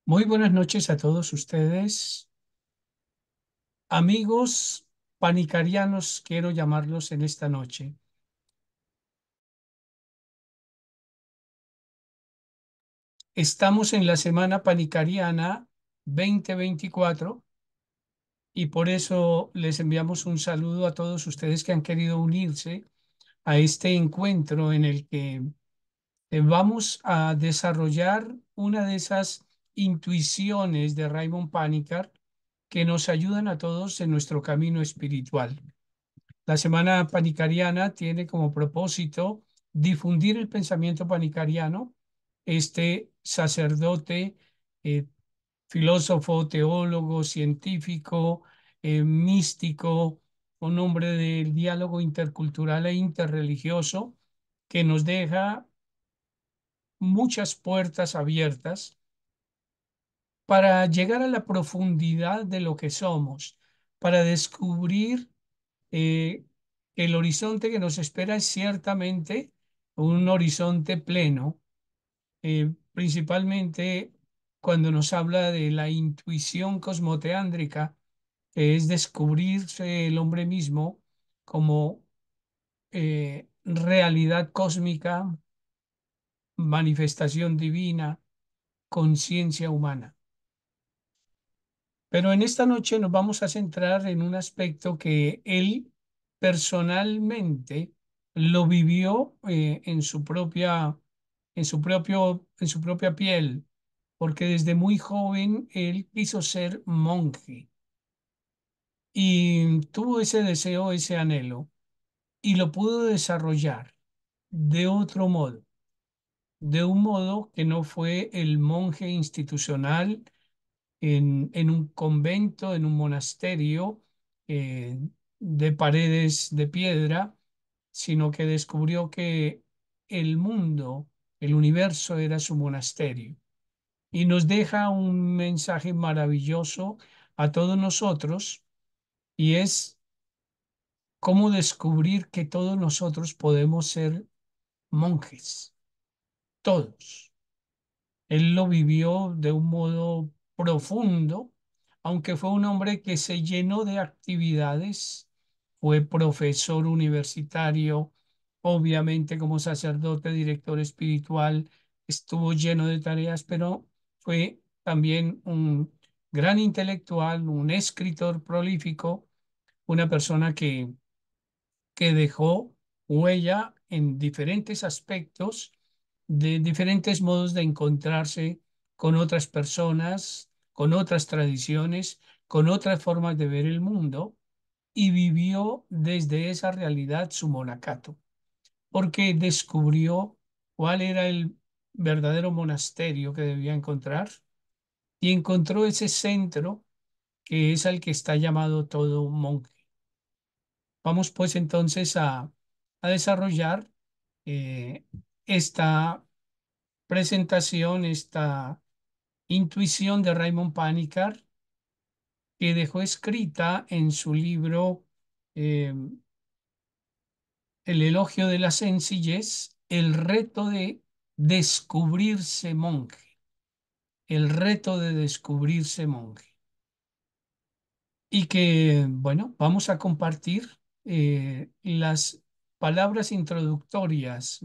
Muy buenas noches a todos ustedes, amigos panicarianos, quiero llamarlos en esta noche. Estamos en la Semana Panicariana 2024 y por eso les enviamos un saludo a todos ustedes que han querido unirse a este encuentro en el que vamos a desarrollar una de esas intuiciones de Raymond Panikar que nos ayudan a todos en nuestro camino espiritual. La Semana Panicariana tiene como propósito difundir el pensamiento panicariano. Este sacerdote, eh, filósofo, teólogo, científico, místico, un hombre del diálogo intercultural e interreligioso, que nos deja muchas puertas abiertas para llegar a la profundidad de lo que somos, para descubrir eh, el horizonte que nos espera es ciertamente un horizonte pleno, principalmente cuando nos habla de la intuición cosmoteándrica, que es descubrirse el hombre mismo como realidad cósmica, manifestación divina, conciencia humana. Pero en esta noche nos vamos a centrar en un aspecto que él personalmente lo vivió en su propia piel, porque desde muy joven él quiso ser monje y tuvo ese deseo, ese anhelo, y lo pudo desarrollar de otro modo, de un modo que no fue el monje institucional en un convento, en un monasterio eh, de paredes de piedra, sino que descubrió que el mundo, el universo era su monasterio. Y nos deja un mensaje maravilloso a todos nosotros y es cómo descubrir que todos nosotros podemos ser monjes, todos. Él lo vivió de un modo profundo, aunque fue un hombre que se llenó de actividades, fue profesor universitario, obviamente como sacerdote, director espiritual, estuvo lleno de tareas, pero fue también un gran intelectual, un escritor prolífico, una persona que dejó huella en diferentes aspectos, de diferentes modos de encontrarse con otras personas, con otras tradiciones, con otras formas de ver el mundo, y vivió desde esa realidad su monacato, porque descubrió cuál era el verdadero monasterio que debía encontrar y encontró ese centro que es al que está llamado todo monje. Vamos pues entonces a desarrollar eh, esta presentación, esta intuición de Raymond Panikar, que dejó escrita en su libro eh, El elogio de la sencillez, el reto de descubrirse monje, el reto de descubrirse monje. Y que, bueno, vamos a compartir las palabras introductorias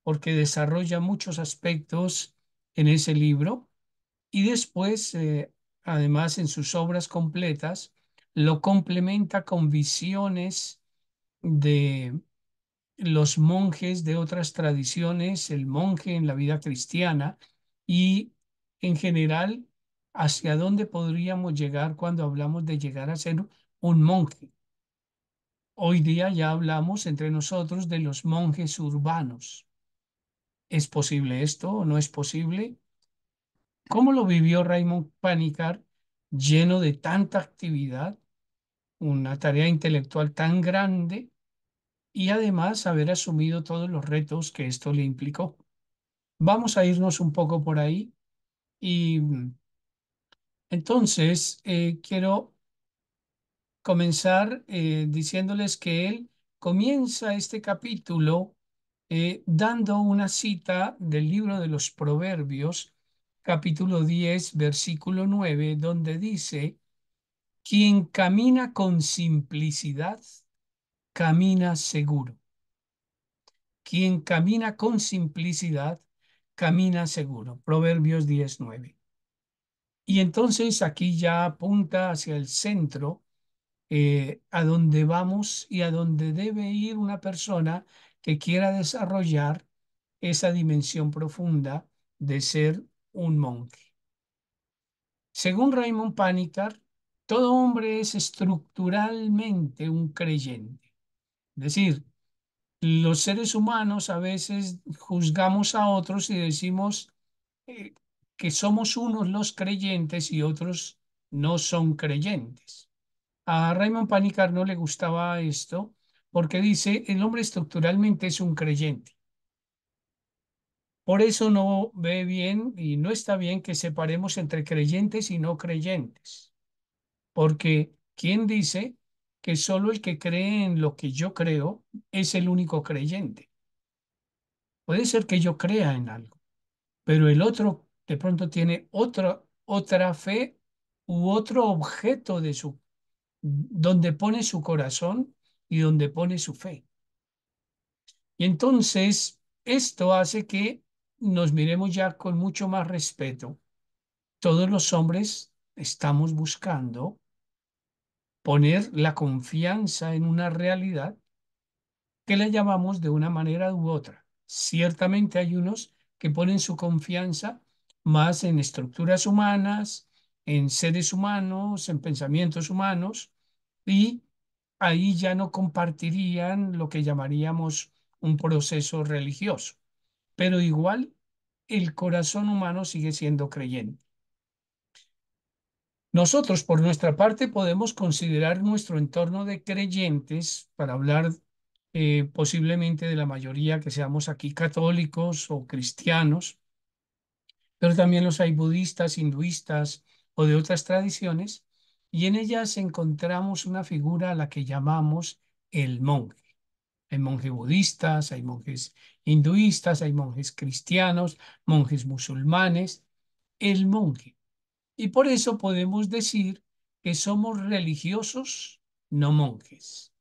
porque desarrolla muchos aspectos en ese libro y después, además, en sus obras completas, lo complementa con visiones de los monjes de otras tradiciones, el monje en la vida cristiana y, en general, hacia dónde podríamos llegar cuando hablamos de llegar a ser un monje. Hoy día ya hablamos entre nosotros de los monjes urbanos. ¿Es posible esto o no es posible? ¿Cómo lo vivió Raymond Panikar lleno de tanta actividad, una tarea intelectual tan grande y además haber asumido todos los retos que esto le implicó? Vamos a irnos un poco por ahí y entonces quiero comenzar diciéndoles que él comienza este capítulo dando una cita del libro de los Proverbios, capítulo 10, versículo 9, donde dice, quien camina con simplicidad, camina seguro. Quien camina con simplicidad, camina seguro. Proverbios 10:9. Y entonces aquí ya apunta hacia el centro, a donde vamos y a donde debe ir una persona que quiera desarrollar esa dimensión profunda de ser un monje. Según Raymond Panikar, todo hombre es estructuralmente un creyente. Es decir, los seres humanos a veces juzgamos a otros y decimos eh, que somos unos los creyentes y otros no son creyentes. A Raymond Panikar no le gustaba esto porque dice, el hombre estructuralmente es un creyente. Por eso no ve bien y no está bien que separemos entre creyentes y no creyentes. Porque ¿quién dice que solo el que cree en lo que yo creo es el único creyente? Puede ser que yo crea en algo, pero el otro de pronto tiene otra fe u otro objeto de donde pone su corazón y donde pone su fe. Y entonces esto hace que nos miremos ya con mucho más respeto. Todos los hombres estamos buscando poner la confianza en una realidad que la llamamos de una manera u otra. Ciertamente hay unos que ponen su confianza más en estructuras humanas, en seres humanos, en pensamientos humanos, y ahí ya no compartirían lo que llamaríamos un proceso religioso. Pero igual el corazón humano sigue siendo creyente. Nosotros, por nuestra parte, podemos considerar nuestro entorno de creyentes, para hablar posiblemente de la mayoría que seamos aquí católicos o cristianos, pero también los hay budistas, hinduistas o de otras tradiciones, y en ellas encontramos una figura a la que llamamos el monje. Hay monjes budistas, hay monjes hinduistas, hay monjes cristianos, monjes musulmanes. El monje. Y por eso podemos decir que somos religiosos, no monjes.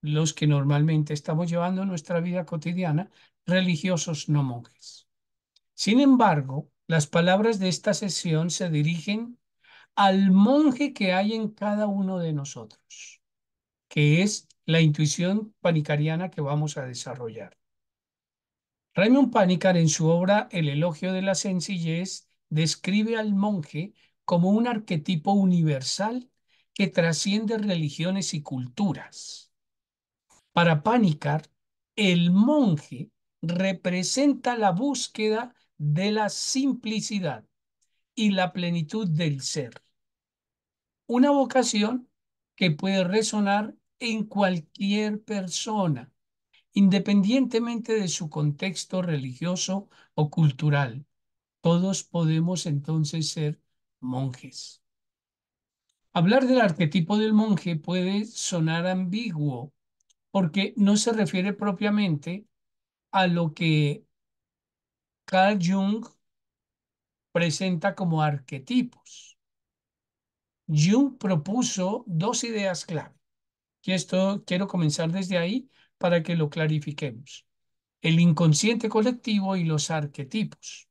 Los que normalmente estamos llevando nuestra vida cotidiana, religiosos, no monjes. Sin embargo, las palabras de esta sesión se dirigen al monje que hay en cada uno de nosotros, que es la intuición panicariana que vamos a desarrollar. Raymond Panikar, en su obra El elogio de la sencillez, describe al monje como un arquetipo universal que trasciende religiones y culturas. Para Panikar, el monje representa la búsqueda de la simplicidad y la plenitud del ser, una vocación que puede resonar en cualquier persona, independientemente de su contexto religioso o cultural. Todos podemos entonces ser monjes. Hablar del arquetipo del monje puede sonar ambiguo porque no se refiere propiamente a lo que Carl Jung presenta como arquetipos. Jung propuso dos ideas clave, y esto quiero comenzar desde ahí para que lo clarifiquemos: el inconsciente colectivo y los arquetipos.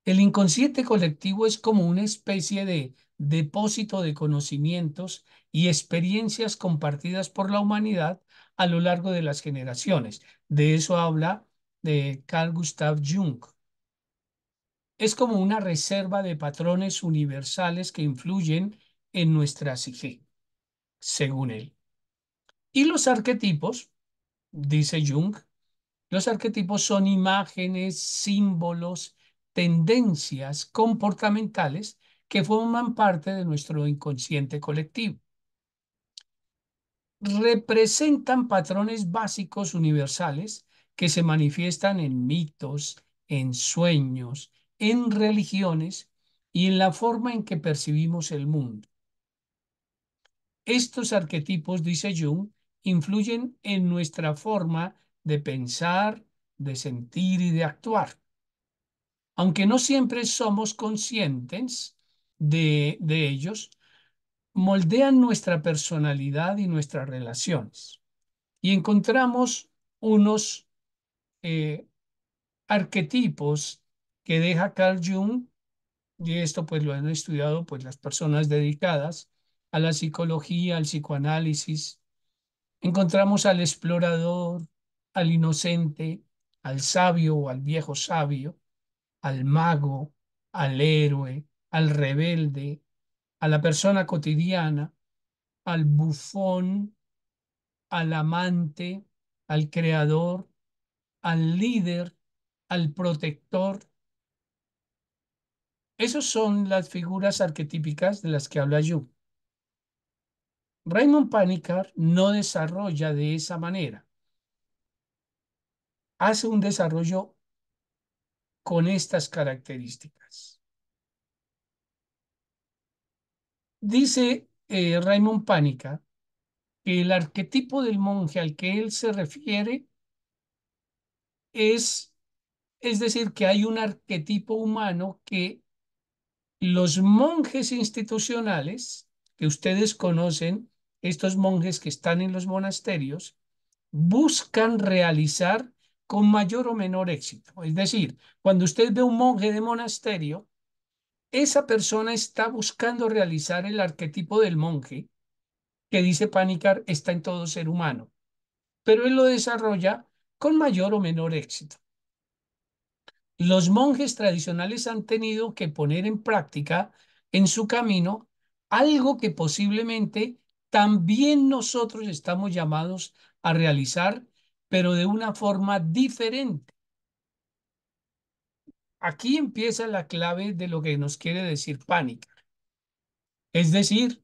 El inconsciente colectivo es como una especie de depósito de conocimientos y experiencias compartidas por la humanidad a lo largo de las generaciones. De eso habla de Carl Gustav Jung. Es como una reserva de patrones universales que influyen en nuestra psique, según él. Y los arquetipos, dice Jung, los arquetipos son imágenes, símbolos, tendencias comportamentales que forman parte de nuestro inconsciente colectivo. Representan patrones básicos universales que se manifiestan en mitos, en sueños, en religiones y en la forma en que percibimos el mundo. Estos arquetipos, dice Jung, influyen en nuestra forma de pensar, de sentir y de actuar. aunque no siempre somos conscientes de ellos, moldean nuestra personalidad y nuestras relaciones. Y encontramos unos eh, arquetipos que deja Carl Jung, y esto pues lo han estudiado pues las personas dedicadas a la psicología, al psicoanálisis. Encontramos al explorador, al inocente, al sabio o al viejo sabio, al mago, al héroe, al rebelde, a la persona cotidiana, al bufón, al amante, al creador, al líder, al protector. Esas son las figuras arquetípicas de las que habla Jung. Raymond Panikar no desarrolla de esa manera, hace un desarrollo con estas características. Dice Raymond Panikar que el arquetipo del monje al que él se refiere es, es decir, que hay un arquetipo humano que los monjes institucionales, que ustedes conocen, estos monjes que están en los monasterios, buscan realizar con mayor o menor éxito. Es decir, cuando usted ve un monje de monasterio, esa persona está buscando realizar el arquetipo del monje que dice Panikkar está en todo ser humano, pero él lo desarrolla con mayor o menor éxito. Los monjes tradicionales han tenido que poner en práctica en su camino algo que posiblemente también nosotros estamos llamados a realizar, pero de una forma diferente. Aquí empieza la clave de lo que nos quiere decir Pánica. Es decir,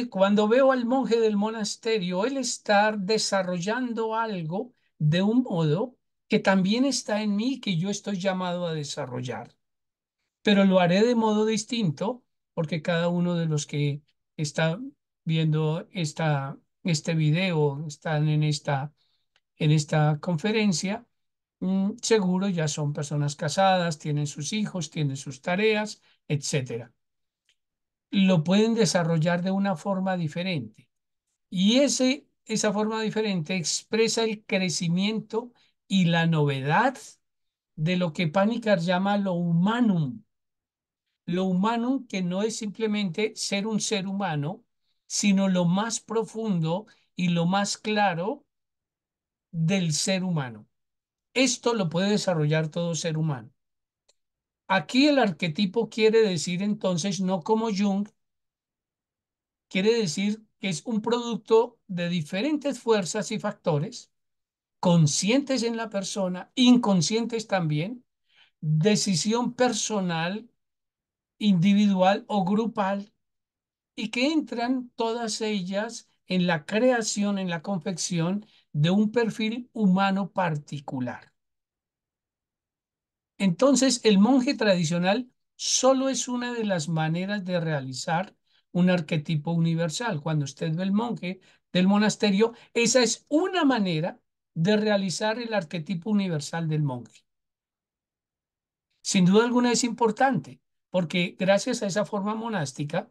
cuando veo al monje del monasterio, él está desarrollando algo de un modo que también está en mí, que yo estoy llamado a desarrollar, pero lo haré de modo distinto porque cada uno de los que está viendo este video, están en esta conferencia, seguro ya son personas casadas, tienen sus hijos, tienen sus tareas, etcétera. Lo pueden desarrollar de una forma diferente. Y esa forma diferente expresa el crecimiento y la novedad de lo que Panikkar llama lo humanum. Lo humanum que no es simplemente ser un ser humano, sino lo más profundo y lo más claro del ser humano. Esto lo puede desarrollar todo ser humano. Aquí el arquetipo quiere decir entonces, no como Jung, quiere decir que es un producto de diferentes fuerzas y factores conscientes en la persona, inconscientes también, decisión personal, individual o grupal, y que entran todas ellas en la creación, en la confección de un perfil humano particular. Entonces, el monje tradicional solo es una de las maneras de realizar un arquetipo universal. Cuando usted ve el monje del monasterio, esa es una manera de realizar el arquetipo universal del monje. Sin duda alguna es importante, porque gracias a esa forma monástica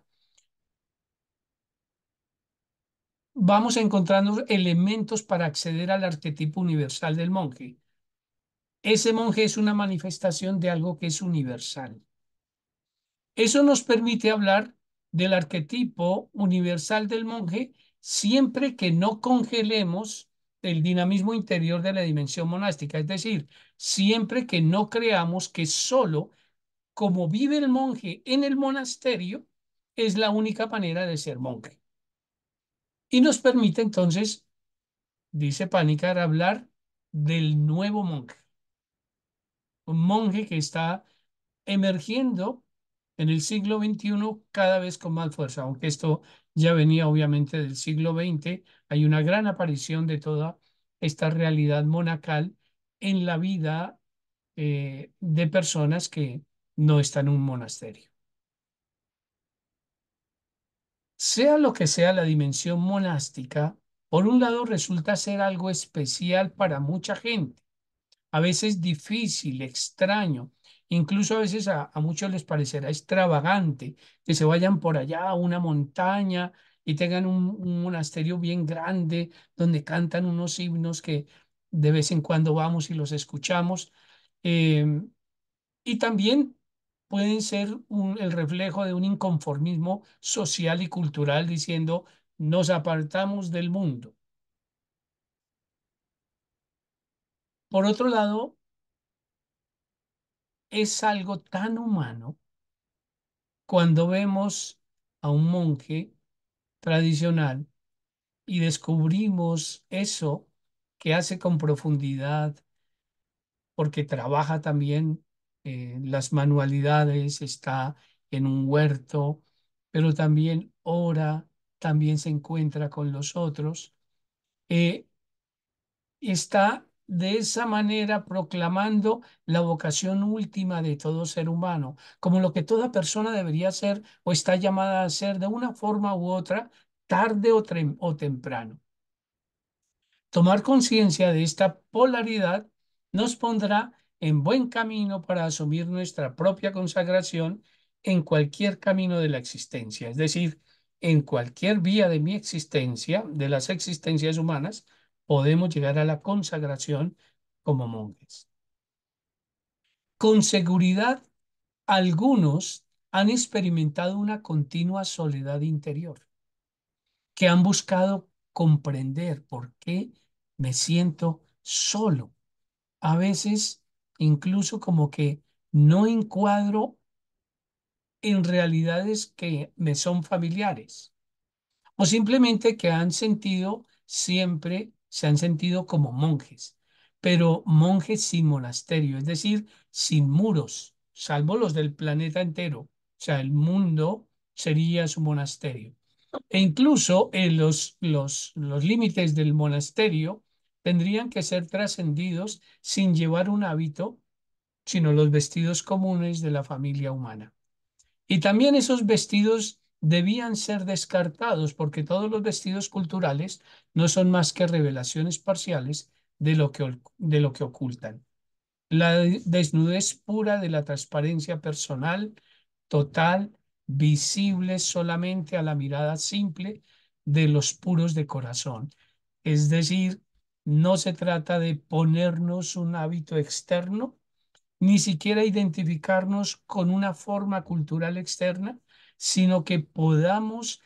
vamos encontrando elementos para acceder al arquetipo universal del monje. Ese monje es una manifestación de algo que es universal. Eso nos permite hablar del arquetipo universal del monje siempre que no congelemos el dinamismo interior de la dimensión monástica, es decir, siempre que no creamos que solo como vive el monje en el monasterio es la única manera de ser monje. Y nos permite entonces, dice Panikar, hablar del nuevo monje, un monje que está emergiendo en el siglo XXI cada vez con más fuerza, aunque esto ya venía obviamente del siglo XX, hay una gran aparición de toda esta realidad monacal en la vida de personas que no están en un monasterio. Sea lo que sea la dimensión monástica, por un lado resulta ser algo especial para mucha gente, a veces difícil, extraño, Incluso a veces a muchos les parecerá extravagante que se vayan por allá a una montaña y tengan un monasterio bien grande donde cantan unos himnos que de vez en cuando vamos y los escuchamos. Eh, y también pueden ser el reflejo de un inconformismo social y cultural diciendo nos apartamos del mundo. Por otro lado, es algo tan humano cuando vemos a un monje tradicional y descubrimos eso que hace con profundidad, porque trabaja también las manualidades, está en un huerto, pero también ora, también se encuentra con los otros. eh, Está de esa manera proclamando la vocación última de todo ser humano, como lo que toda persona debería ser o está llamada a ser de una forma u otra, tarde o temprano. Tomar conciencia de esta polaridad nos pondrá en buen camino para asumir nuestra propia consagración en cualquier camino de la existencia, es decir, en cualquier vía de mi existencia, de las existencias humanas, podemos llegar a la consagración como monjes. Con seguridad, algunos han experimentado una continua soledad interior que han buscado comprender por qué me siento solo. A veces incluso como que no encuadro en realidades que me son familiares o simplemente que han sentido siempre, se han sentido como monjes, pero monjes sin monasterio, es decir, sin muros, salvo los del planeta entero. O sea, el mundo sería su monasterio. E incluso los límites del monasterio tendrían que ser trascendidos sin llevar un hábito, sino los vestidos comunes de la familia humana. Y también esos vestidos debían ser descartados porque todos los vestidos culturales no son más que revelaciones parciales de lo que ocultan. La desnudez pura de la transparencia personal, total, visible solamente a la mirada simple de los puros de corazón. Es decir, no se trata de ponernos un hábito externo, ni siquiera identificarnos con una forma cultural externa, sino que podamos,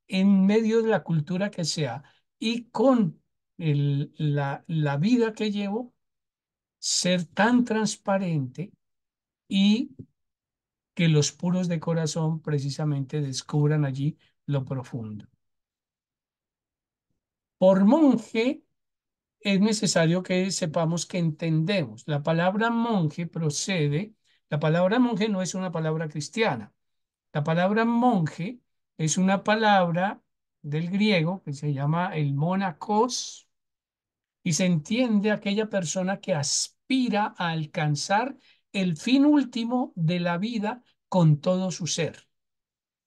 en medio de la cultura que sea y con la vida que llevo, ser tan transparente y que los puros de corazón precisamente descubran allí lo profundo. Por monje es necesario que sepamos que entendemos. La palabra monje procede, la palabra monje no es una palabra cristiana. La palabra monje es una palabra del griego que se llama el monacos y se entiende aquella persona que aspira a alcanzar el fin último de la vida con todo su ser,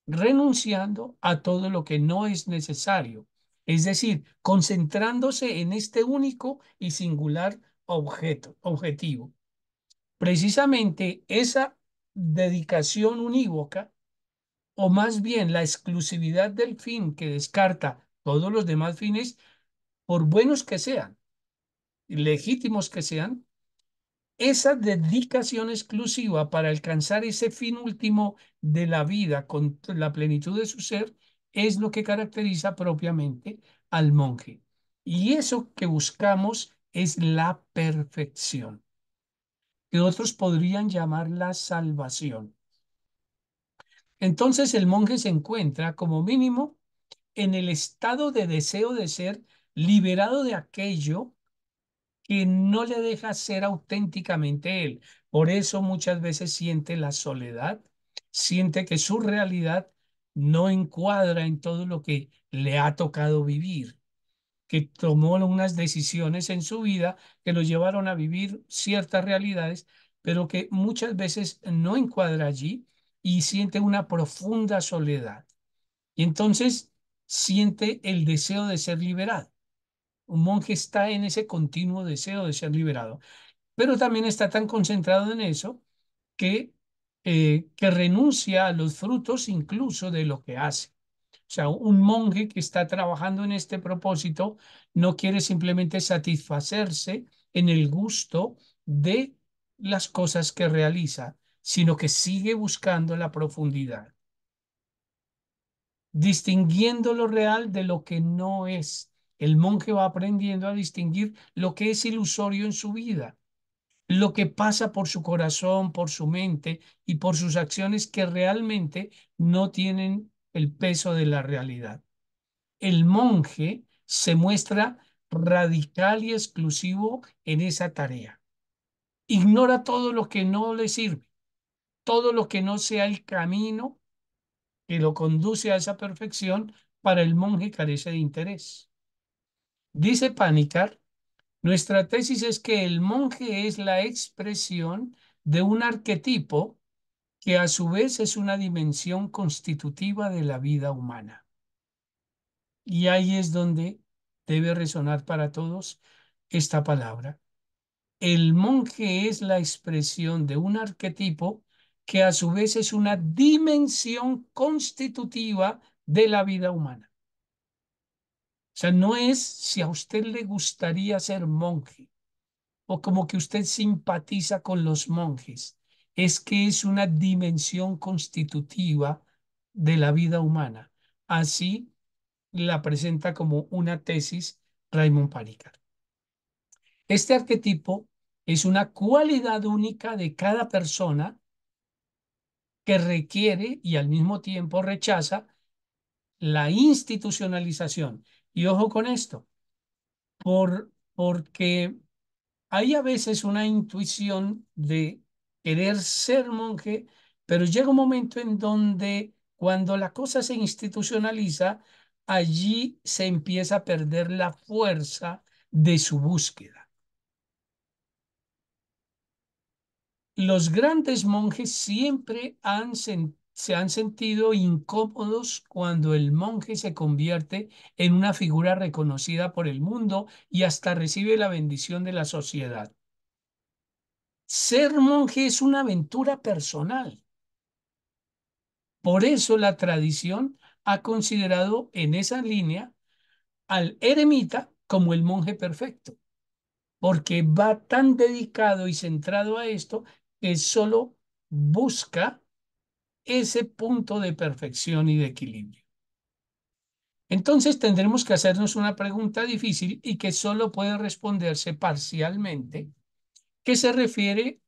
renunciando a todo lo que no es necesario, es decir, concentrándose en este único y singular objetivo. Precisamente esa dedicación unívoca, o más bien la exclusividad del fin que descarta todos los demás fines, por buenos que sean, legítimos que sean, esa dedicación exclusiva para alcanzar ese fin último de la vida con la plenitud de su ser es lo que caracteriza propiamente al monje. Y eso que buscamos es la perfección, que otros podrían llamar la salvación. Entonces el monje se encuentra como mínimo en el estado de deseo de ser liberado de aquello que no le deja ser auténticamente él. Por eso muchas veces siente la soledad, siente que su realidad no encuadra en todo lo que le ha tocado vivir, que tomó unas decisiones en su vida que lo llevaron a vivir ciertas realidades, pero que muchas veces no encuadra allí y siente una profunda soledad. Y entonces siente el deseo de ser liberado. Un monje está en ese continuo deseo de ser liberado, pero también está tan concentrado en eso que renuncia a los frutos incluso de lo que hace. O sea, un monje que está trabajando en este propósito no quiere simplemente satisfacerse en el gusto de las cosas que realiza, sino que sigue buscando la profundidad, distinguiendo lo real de lo que no es. El monje va aprendiendo a distinguir lo que es ilusorio en su vida, lo que pasa por su corazón, por su mente y por sus acciones que realmente no tienen el peso de la realidad. El monje se muestra radical y exclusivo en esa tarea. Ignora todo lo que no le sirve, todo lo que no sea el camino que lo conduce a esa perfección, para el monje carece de interés. Dice Panikkar, nuestra tesis es que el monje es la expresión de un arquetipo que a su vez es una dimensión constitutiva de la vida humana. Y ahí es donde debe resonar para todos esta palabra. El monje es la expresión de un arquetipo que a su vez es una dimensión constitutiva de la vida humana. O sea, no es si a usted le gustaría ser monje o como que usted simpatiza con los monjes, es que es una dimensión constitutiva de la vida humana. Así la presenta como una tesis Raymond Panikkar. Este arquetipo es una cualidad única de cada persona que requiere y al mismo tiempo rechaza la institucionalización. Y ojo con esto, porque hay a veces una intuición de querer ser monje, pero llega un momento en donde cuando la cosa se institucionaliza, allí se empieza a perder la fuerza de su búsqueda. Los grandes monjes siempre se han sentido incómodos cuando el monje se convierte en una figura reconocida por el mundo y hasta recibe la bendición de la sociedad. Ser monje es una aventura personal. Por eso la tradición ha considerado en esa línea al eremita como el monje perfecto, porque va tan dedicado y centrado a esto que solo busca ese punto de perfección y de equilibrio. Entonces tendremos que hacernos una pregunta difícil y que solo puede responderse parcialmente, que se refiere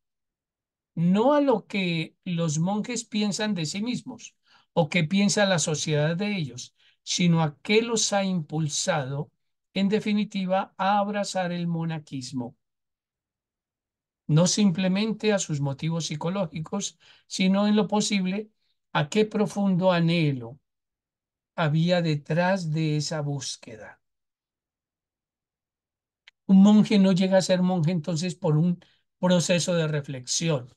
no a lo que los monjes piensan de sí mismos o que piensa la sociedad de ellos, sino a qué los ha impulsado, en definitiva, a abrazar el monaquismo, no simplemente a sus motivos psicológicos, sino en lo posible a qué profundo anhelo había detrás de esa búsqueda. Un monje no llega a ser monje entonces por un proceso de reflexión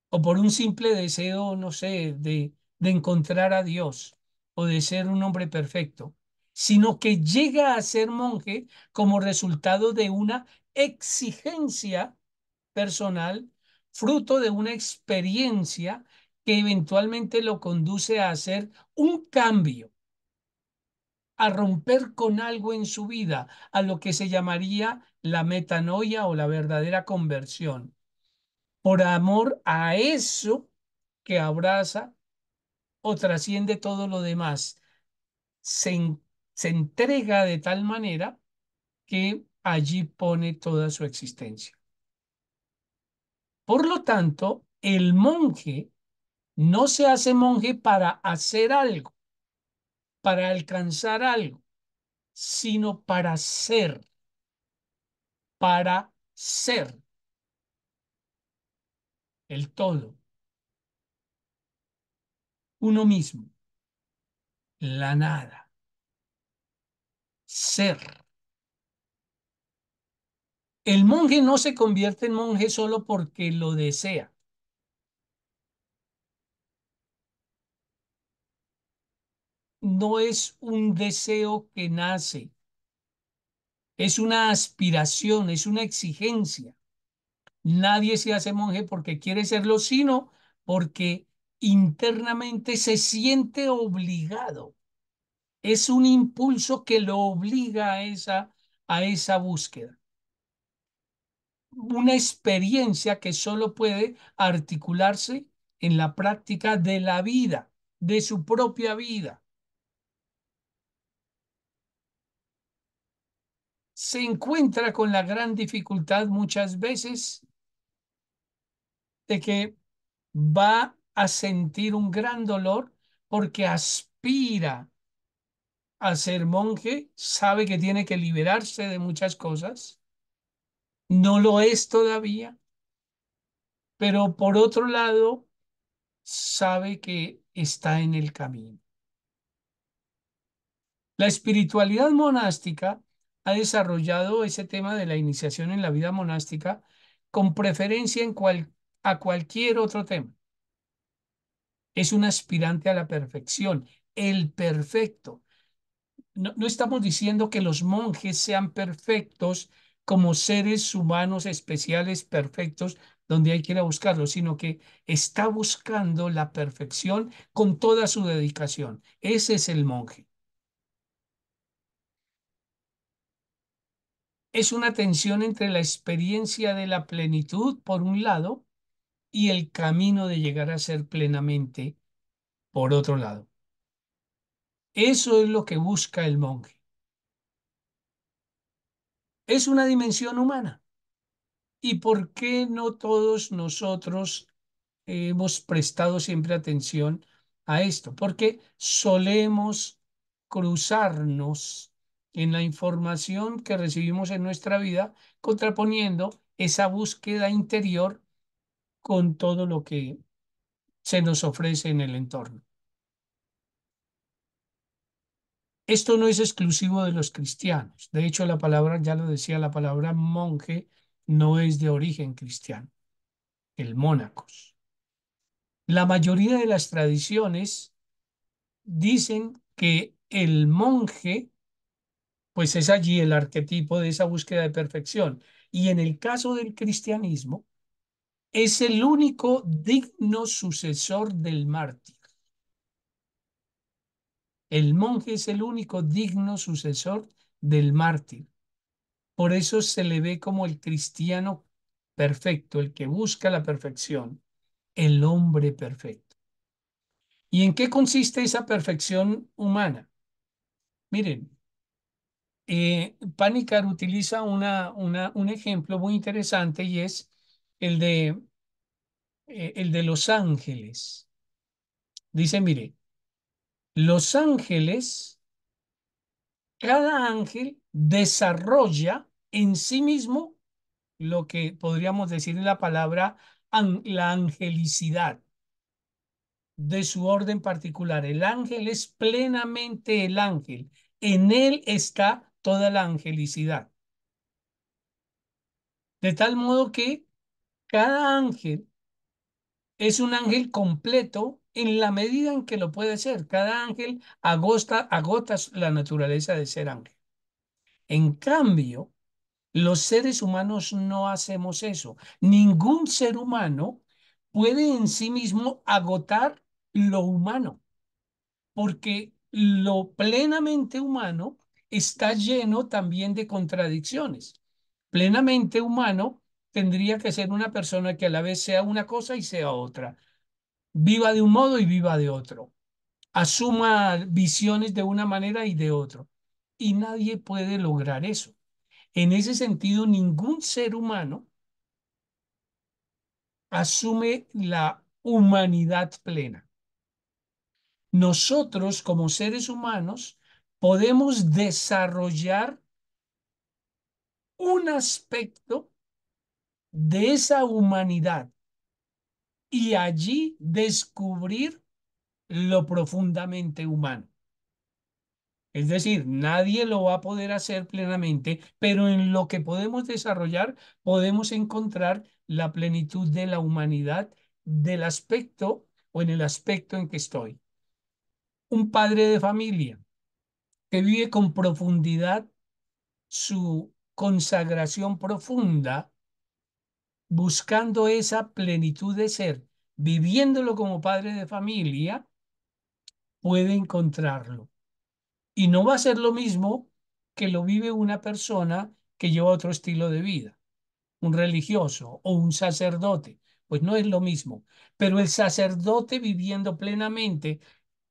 o por un simple deseo, no sé, de encontrar a Dios o de ser un hombre perfecto, sino que llega a ser monje como resultado de una exigencia personal, fruto de una experiencia que eventualmente lo conduce a hacer un cambio, a romper con algo en su vida, a lo que se llamaría la metanoia o la verdadera conversión, por amor a eso que abraza o trasciende todo lo demás. Se, se entrega de tal manera que allí pone toda su existencia. Por lo tanto, el monje no se hace monje para hacer algo, para alcanzar algo, sino para ser el todo, uno mismo, la nada, ser. El monje no se convierte en monje solo porque lo desea. No es un deseo que nace, es una aspiración, es una exigencia. Nadie se hace monje porque quiere serlo, sino porque internamente se siente obligado. Es un impulso que lo obliga a esa búsqueda. Una experiencia que solo puede articularse en la práctica de la vida, de su propia vida. Se encuentra con la gran dificultad muchas veces de que va a sentir un gran dolor porque aspira a ser monje, sabe que tiene que liberarse de muchas cosas, no lo es todavía, pero por otro lado, sabe que está en el camino. La espiritualidad monástica ha desarrollado ese tema de la iniciación en la vida monástica con preferencia a cualquier otro tema. Es un aspirante a la perfección, el perfecto. No estamos diciendo que los monjes sean perfectos como seres humanos especiales, perfectos, donde hay que ir a buscarlo, sino que está buscando la perfección con toda su dedicación. Ese es el monje. Es una tensión entre la experiencia de la plenitud, por un lado, y el camino de llegar a ser plenamente, por otro lado. Eso es lo que busca el monje. Es una dimensión humana. ¿Y por qué no todos nosotros hemos prestado siempre atención a esto? Porque solemos cruzarnos en la información que recibimos en nuestra vida, contraponiendo esa búsqueda interior con todo lo que se nos ofrece en el entorno. Esto no es exclusivo de los cristianos. De hecho, la palabra, ya lo decía, la palabra monje no es de origen cristiano, el mónacos. La mayoría de las tradiciones dicen que el monje, pues es allí el arquetipo de esa búsqueda de perfección. Y en el caso del cristianismo, es el único digno sucesor del mártir. El monje es el único digno sucesor del mártir. Por eso se le ve como el cristiano perfecto, el que busca la perfección, el hombre perfecto. ¿Y en qué consiste esa perfección humana? Miren, Panikkar utiliza un ejemplo muy interesante y es el el de los ángeles. Dice, mire, los ángeles, cada ángel desarrolla en sí mismo lo que podríamos decir en la palabra la angelicidad de su orden particular. El ángel es plenamente el ángel. En él está toda la angelicidad. De tal modo que cada ángel es un ángel completo en la medida en que lo puede ser. Cada ángel agota la naturaleza de ser ángel. En cambio, los seres humanos no hacemos eso. Ningún ser humano puede en sí mismo agotar lo humano, porque lo plenamente humano está lleno también de contradicciones. Plenamente humano tendría que ser una persona que a la vez sea una cosa y sea otra, viva de un modo y viva de otro, asuma visiones de una manera y de otro. Y nadie puede lograr eso. En ese sentido, ningún ser humano asume la humanidad plena. Nosotros, como seres humanos, podemos desarrollar un aspecto de esa humanidad y allí descubrir lo profundamente humano. Es decir, nadie lo va a poder hacer plenamente, pero en lo que podemos desarrollar podemos encontrar la plenitud de la humanidad del aspecto o en el aspecto en que estoy. Un padre de familia que vive con profundidad su consagración profunda buscando esa plenitud de ser, viviéndolo como padre de familia, puede encontrarlo. Y no va a ser lo mismo que lo vive una persona que lleva otro estilo de vida, un religioso o un sacerdote. Pues no es lo mismo. Pero el sacerdote viviendo plenamente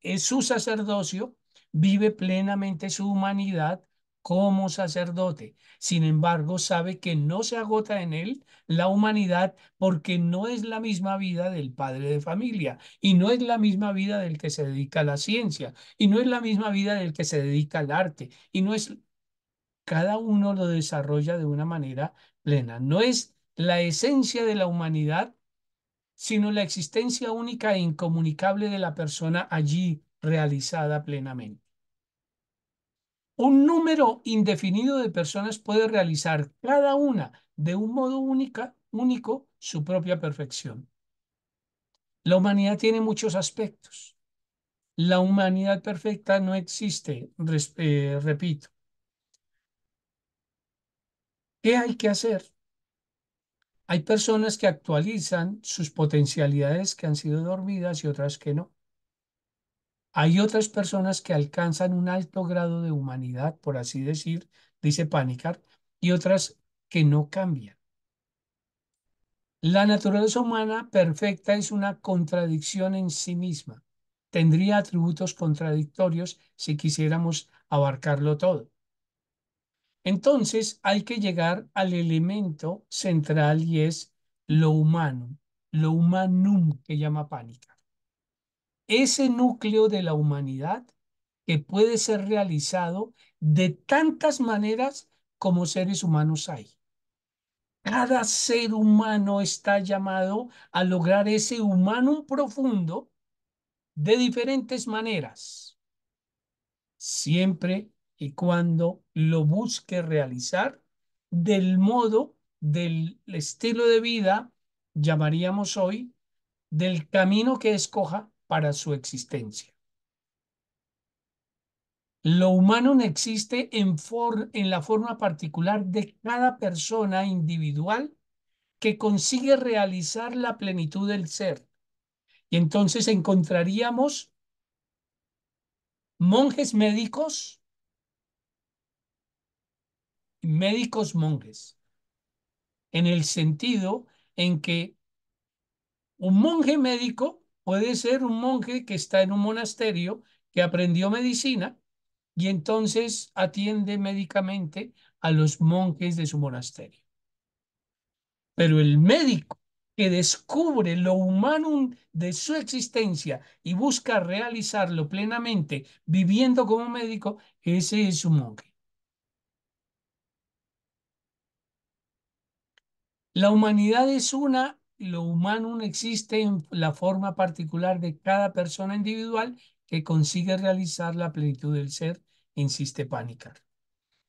es su sacerdocio, vive plenamente su humanidad como sacerdote. Sin embargo, sabe que no se agota en él la humanidad porque no es la misma vida del padre de familia y no es la misma vida del que se dedica a la ciencia y no es la misma vida del que se dedica al arte y no es, cada uno lo desarrolla de una manera plena. No es la esencia de la humanidad, sino la existencia única e incomunicable de la persona allí realizada plenamente. Un número indefinido de personas puede realizar cada una de un modo único su propia perfección. La humanidad tiene muchos aspectos. La humanidad perfecta no existe, repito. ¿Qué hay que hacer? Hay personas que actualizan sus potencialidades que han sido dormidas y otras que no. Hay otras personas que alcanzan un alto grado de humanidad, por así decir, dice Panikkar, y otras que no cambian. La naturaleza humana perfecta es una contradicción en sí misma. Tendría atributos contradictorios si quisiéramos abarcarlo todo. Entonces hay que llegar al elemento central y es lo humano, lo humanum que llama Panikkar. Ese núcleo de la humanidad que puede ser realizado de tantas maneras como seres humanos hay. Cada ser humano está llamado a lograr ese humano profundo de diferentes maneras, siempre y cuando lo busque realizar del modo, del estilo de vida, llamaríamos hoy, del camino que escoja para su existencia. Lo humano no existe en la forma particular de cada persona individual que consigue realizar la plenitud del ser. Y entonces encontraríamos monjes médicos, médicos monjes, en el sentido en que un monje médico puede ser un monje que está en un monasterio, que aprendió medicina y entonces atiende médicamente a los monjes de su monasterio. Pero el médico que descubre lo humano de su existencia y busca realizarlo plenamente viviendo como médico, ese es un monje. La humanidad es una, lo humano no existe en la forma particular de cada persona individual que consigue realizar la plenitud del ser, insiste Panikkar.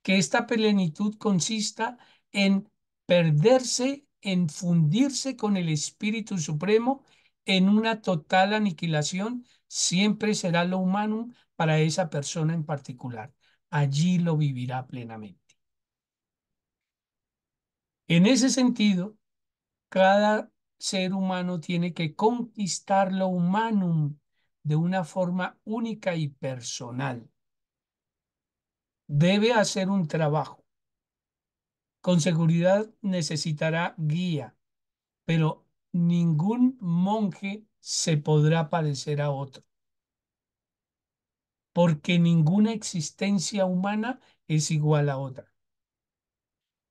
Que esta plenitud consista en perderse, en fundirse con el Espíritu Supremo en una total aniquilación, siempre será lo humano para esa persona en particular. Allí lo vivirá plenamente. En ese sentido, cada ser humano tiene que conquistar lo humanum de una forma única y personal. Debe hacer un trabajo. Con seguridad necesitará guía, pero ningún monje se podrá parecer a otro, porque ninguna existencia humana es igual a otra.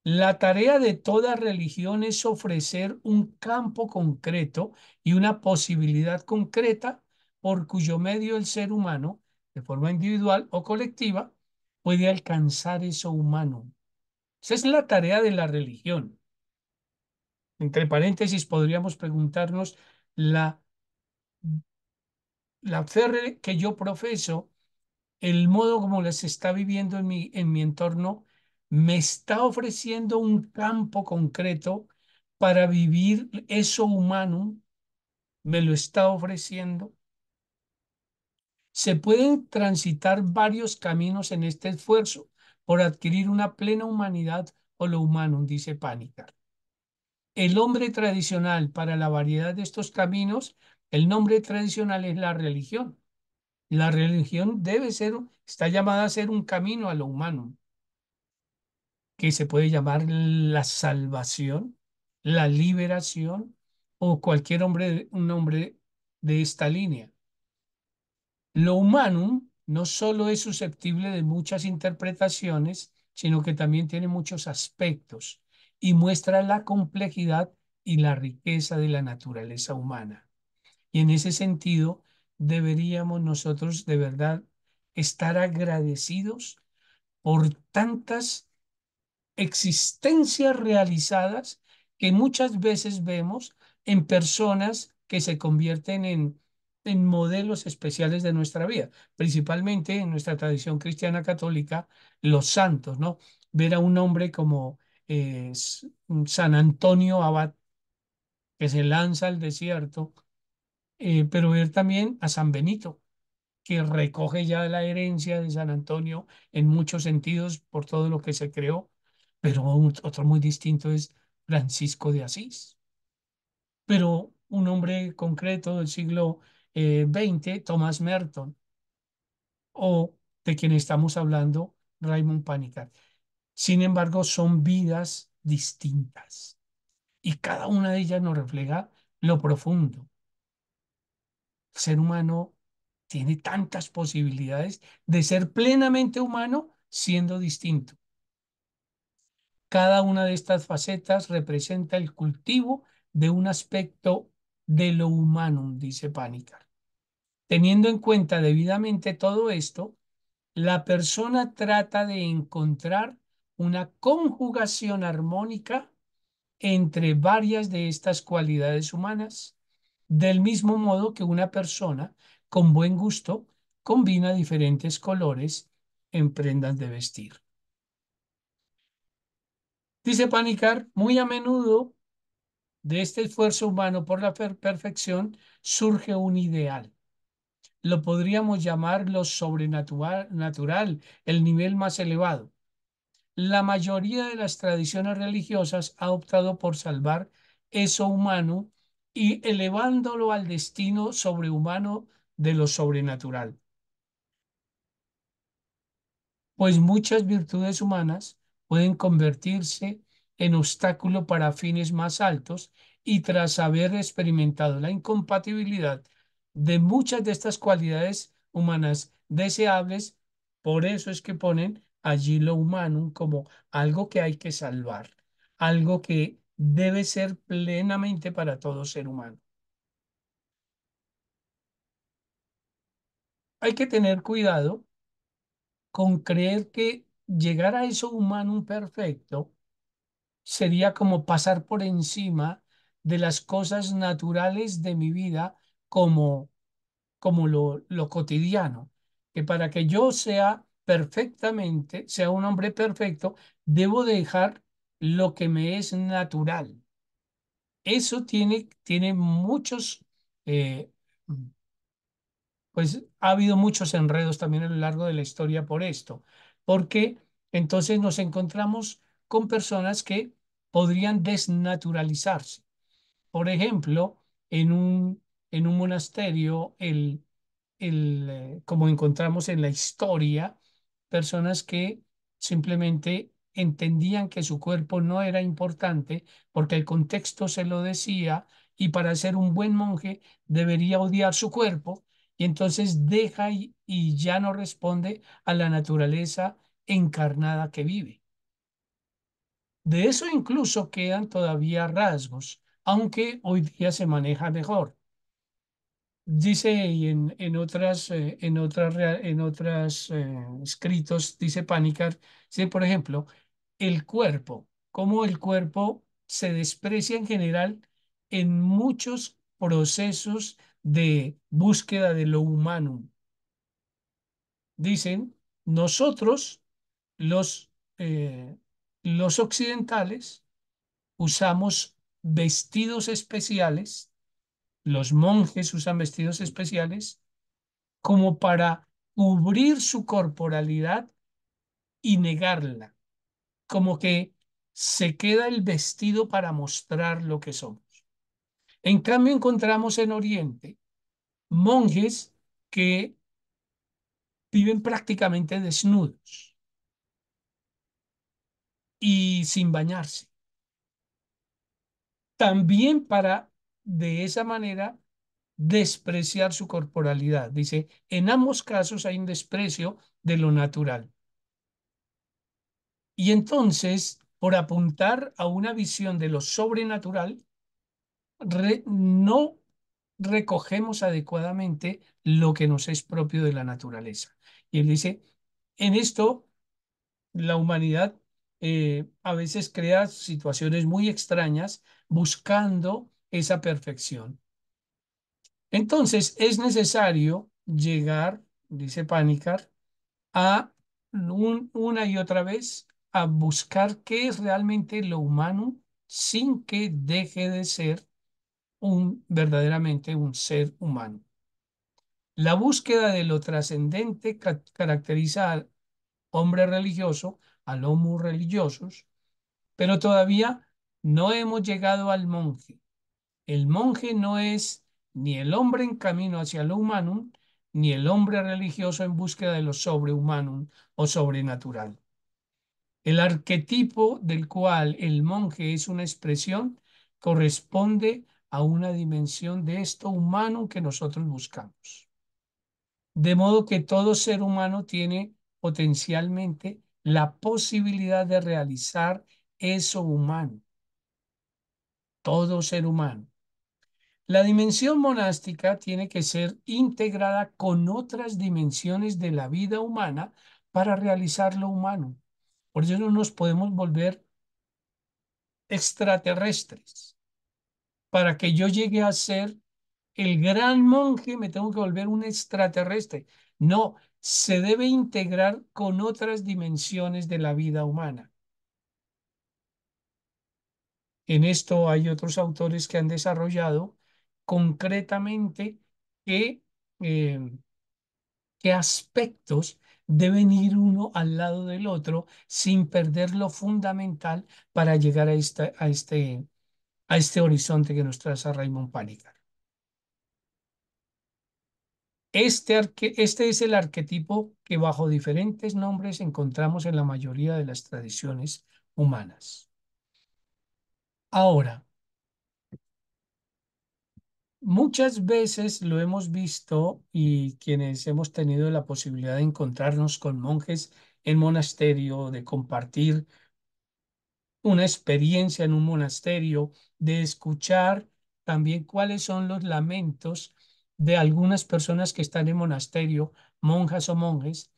La tarea de toda religión es ofrecer un campo concreto y una posibilidad concreta por cuyo medio el ser humano, de forma individual o colectiva, puede alcanzar eso humano. Esa es la tarea de la religión. Entre paréntesis, podríamos preguntarnos, la, la fe que yo profeso, el modo como las está viviendo en mi entorno, me está ofreciendo un campo concreto para vivir eso humano, me lo está ofreciendo. Se pueden transitar varios caminos en este esfuerzo por adquirir una plena humanidad o lo humano, dice Panikkar. El hombre tradicional para la variedad de estos caminos, el nombre tradicional es la religión. La religión debe ser, está llamada a ser un camino a lo humano, que se puede llamar la salvación, la liberación o cualquier hombre, un nombre de esta línea. Lo humano no solo es susceptible de muchas interpretaciones, sino que también tiene muchos aspectos y muestra la complejidad y la riqueza de la naturaleza humana. Y en ese sentido, deberíamos nosotros de verdad estar agradecidos por tantas existencias realizadas que muchas veces vemos en personas que se convierten en modelos especiales de nuestra vida, principalmente en nuestra tradición cristiana católica, los santos, ¿no? Ver a un hombre como San Antonio Abad, que se lanza al desierto, pero ver también a San Benito, que recoge ya la herencia de San Antonio en muchos sentidos por todo lo que se creó, pero otro muy distinto es Francisco de Asís. Pero un hombre concreto del siglo XX, Thomas Merton, o de quien estamos hablando, Raymond Panikkar. Sin embargo, son vidas distintas y cada una de ellas nos refleja lo profundo. El ser humano tiene tantas posibilidades de ser plenamente humano siendo distinto. Cada una de estas facetas representa el cultivo de un aspecto de lo humano, dice Panikkar. Teniendo en cuenta debidamente todo esto, la persona trata de encontrar una conjugación armónica entre varias de estas cualidades humanas, del mismo modo que una persona con buen gusto combina diferentes colores en prendas de vestir. Dice Panikkar, muy a menudo de este esfuerzo humano por la perfección surge un ideal. Lo podríamos llamar lo sobrenatural, natural, el nivel más elevado. La mayoría de las tradiciones religiosas ha optado por salvar eso humano y elevándolo al destino sobrehumano de lo sobrenatural. Pues muchas virtudes humanas pueden convertirse en obstáculo para fines más altos y tras haber experimentado la incompatibilidad de muchas de estas cualidades humanas deseables, por eso es que ponen allí lo humano como algo que hay que salvar, algo que debe ser plenamente para todo ser humano. Hay que tener cuidado con creer que llegar a eso humano perfecto sería como pasar por encima de las cosas naturales de mi vida como, como lo cotidiano. Que para que yo sea perfectamente, sea un hombre perfecto, debo dejar lo que me es natural. Eso tiene muchos, eh, pues ha habido muchos enredos también a lo largo de la historia por esto, porque entonces nos encontramos con personas que podrían desnaturalizarse. Por ejemplo, en un monasterio, como encontramos en la historia, personas que simplemente entendían que su cuerpo no era importante porque el contexto se lo decía y para ser un buen monje debería odiar su cuerpo y entonces deja y ya no responde a la naturaleza encarnada que vive. De eso incluso quedan todavía rasgos, aunque hoy día se maneja mejor. Dice y en otras escritos, dice Panikkar, dice, por ejemplo, el cuerpo, cómo el cuerpo se desprecia en general en muchos procesos de búsqueda de lo humano. Dicen, nosotros, los, eh, los occidentales, usamos vestidos especiales, los monjes usan vestidos especiales como para cubrir su corporalidad y negarla, como que se queda el vestido para mostrar lo que somos. En cambio, encontramos en Oriente monjes que viven prácticamente desnudos y sin bañarse. También para, de esa manera, despreciar su corporalidad. Dice, en ambos casos hay un desprecio de lo natural. Y entonces, por apuntar a una visión de lo sobrenatural, no recogemos adecuadamente lo que nos es propio de la naturaleza. Y él dice, en esto la humanidad a veces crea situaciones muy extrañas buscando esa perfección. Entonces es necesario llegar, dice Panikkar, a una y otra vez a buscar qué es realmente lo humano sin que deje de ser verdaderamente un ser humano. La búsqueda de lo trascendente caracteriza al hombre religioso, al homo religiosus, pero todavía no hemos llegado al monje. El monje no es ni el hombre en camino hacia lo humanum, ni el hombre religioso en búsqueda de lo sobrehumanum o sobrenatural. El arquetipo del cual el monje es una expresión corresponde a una dimensión de esto humano que nosotros buscamos. De modo que todo ser humano tiene potencialmente la posibilidad de realizar eso humano, todo ser humano. La dimensión monástica tiene que ser integrada con otras dimensiones de la vida humana para realizar lo humano. Por eso no nos podemos volver extraterrestres. Para que yo llegue a ser el gran monje, me tengo que volver un extraterrestre. No, se debe integrar con otras dimensiones de la vida humana. En esto hay otros autores que han desarrollado concretamente qué, eh, qué aspectos deben ir uno al lado del otro sin perder lo fundamental para llegar a este horizonte que nos traza Raymond Panikkar. Este es el arquetipo que bajo diferentes nombres encontramos en la mayoría de las tradiciones humanas. Ahora, muchas veces lo hemos visto y quienes hemos tenido la posibilidad de encontrarnos con monjes en monasterio, de compartir una experiencia en un monasterio, de escuchar también cuáles son los lamentos de algunas personas que están en monasterio, monjas o monjes,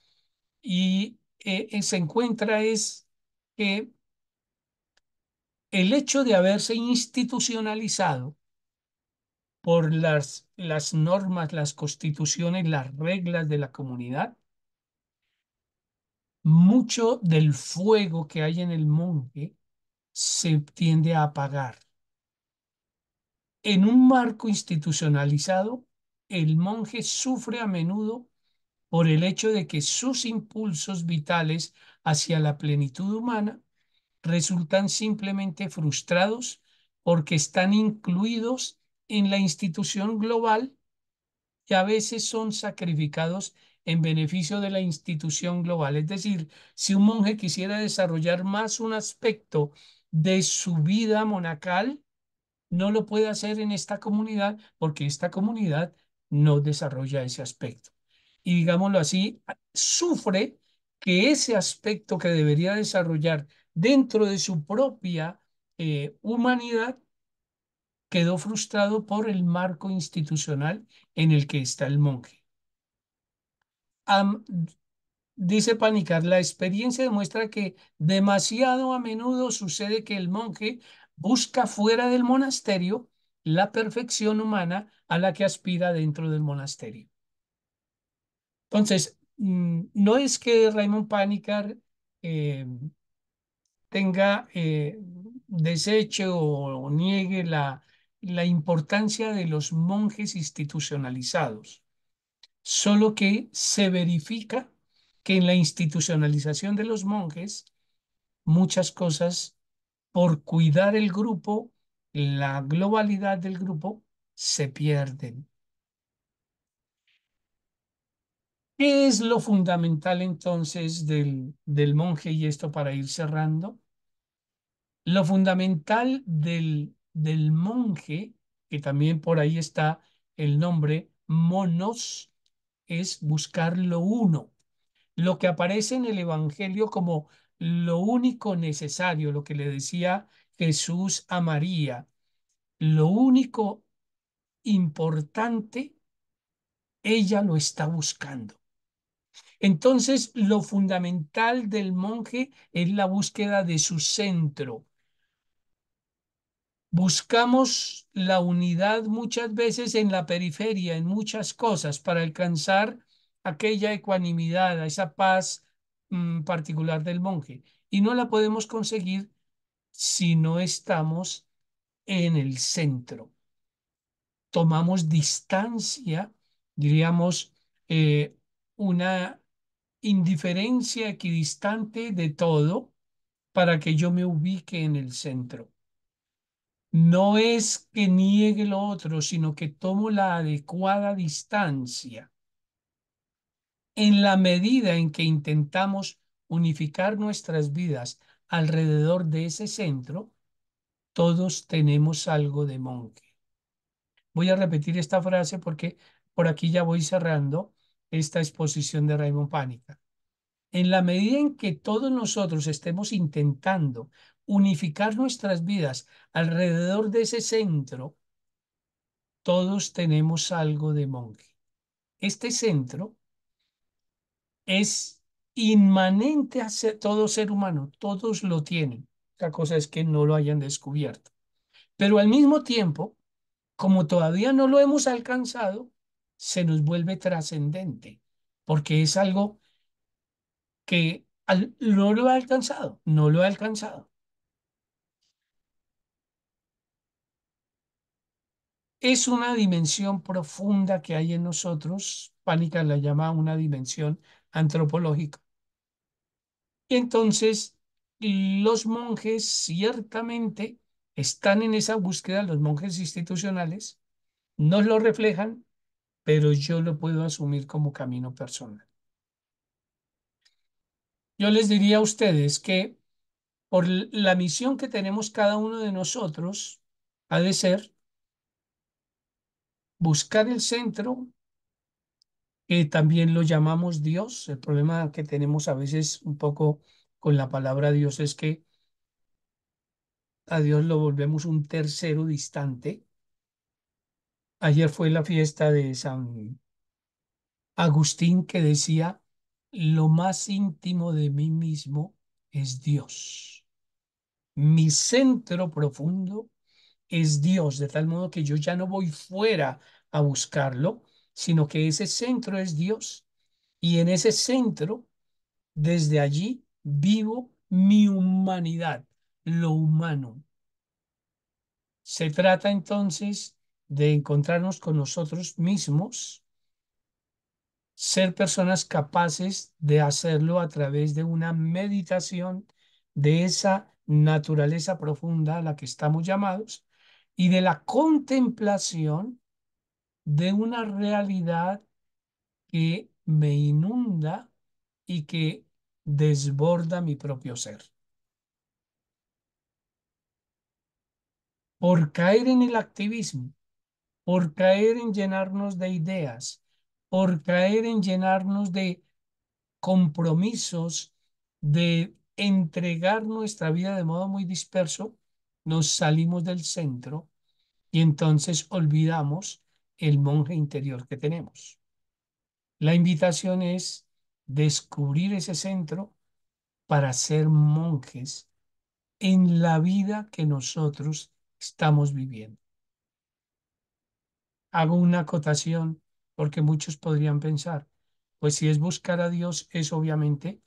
y se encuentra es que el hecho de haberse institucionalizado por las normas, las constituciones, las reglas de la comunidad, mucho del fuego que hay en el monje se tiende a apagar. En un marco institucionalizado, el monje sufre a menudo por el hecho de que sus impulsos vitales hacia la plenitud humana resultan simplemente frustrados porque están incluidos en la institución global y a veces son sacrificados en beneficio de la institución global. Es decir, si un monje quisiera desarrollar más un aspecto de su vida monacal, no lo puede hacer en esta comunidad porque esta comunidad no desarrolla ese aspecto. Y digámoslo así, sufre que ese aspecto que debería desarrollar dentro de su propia humanidad quedó frustrado por el marco institucional en el que está el monje. Am- Dice Panikkar, la experiencia demuestra que demasiado a menudo sucede que el monje busca fuera del monasterio la perfección humana a la que aspira dentro del monasterio. Entonces, no es que Raymond Panikkar eh, tenga deseche o niegue la importancia de los monjes institucionalizados, solo que se verifica que en la institucionalización de los monjes muchas cosas por cuidar el grupo, la globalidad del grupo, se pierden. ¿Qué es lo fundamental entonces del monje? Y esto para ir cerrando. Lo fundamental del monje, que también por ahí está el nombre monos, es buscar lo uno, lo que aparece en el Evangelio como lo único necesario, lo que le decía Jesús a María, lo único importante, ella lo está buscando. Entonces, lo fundamental del monje es la búsqueda de su centro. Buscamos la unidad muchas veces en la periferia, en muchas cosas, para alcanzar aquella ecuanimidad, esa paz particular del monje. Y no la podemos conseguir si no estamos en el centro. Tomamos distancia, diríamos, una indiferencia equidistante de todo para que yo me ubique en el centro. No es que niegue lo otro, sino que tomo la adecuada distancia. En la medida en que intentamos unificar nuestras vidas alrededor de ese centro, todos tenemos algo de monje. Voy a repetir esta frase porque por aquí ya voy cerrando esta exposición de Raymond Pánica. En la medida en que todos nosotros estemos intentando unificar nuestras vidas alrededor de ese centro, todos tenemos algo de monje. Este centro es inmanente a todo ser humano, todos lo tienen. La cosa es que no lo hayan descubierto. Pero al mismo tiempo, como todavía no lo hemos alcanzado, se nos vuelve trascendente, porque es algo que no lo ha alcanzado, no lo ha alcanzado. Es una dimensión profunda que hay en nosotros. Pánica la llama una dimensión antropológica. Y entonces los monjes ciertamente están en esa búsqueda, los monjes institucionales nos lo reflejan, pero yo lo puedo asumir como camino personal. Yo les diría a ustedes que por la misión que tenemos cada uno de nosotros, ha de ser buscar el centro, que también lo llamamos Dios. El problema que tenemos a veces un poco con la palabra Dios es que a Dios lo volvemos un tercero distante. Ayer fue la fiesta de San Agustín que decía, lo más íntimo de mí mismo es Dios. Mi centro profundo es Dios, de tal modo que yo ya no voy fuera a buscarlo, sino que ese centro es Dios. Y en ese centro, desde allí, vivo mi humanidad, lo humano. Se trata entonces de encontrarnos con nosotros mismos, ser personas capaces de hacerlo a través de una meditación de esa naturaleza profunda a la que estamos llamados y de la contemplación de una realidad que me inunda y que desborda mi propio ser. Por caer en el activismo, por caer en llenarnos de ideas, por caer en llenarnos de compromisos, de entregar nuestra vida de modo muy disperso, nos salimos del centro y entonces olvidamos el monje interior que tenemos. La invitación es descubrir ese centro para ser monjes en la vida que nosotros estamos viviendo. Hago una acotación porque muchos podrían pensar, pues si es buscar a Dios, es obviamente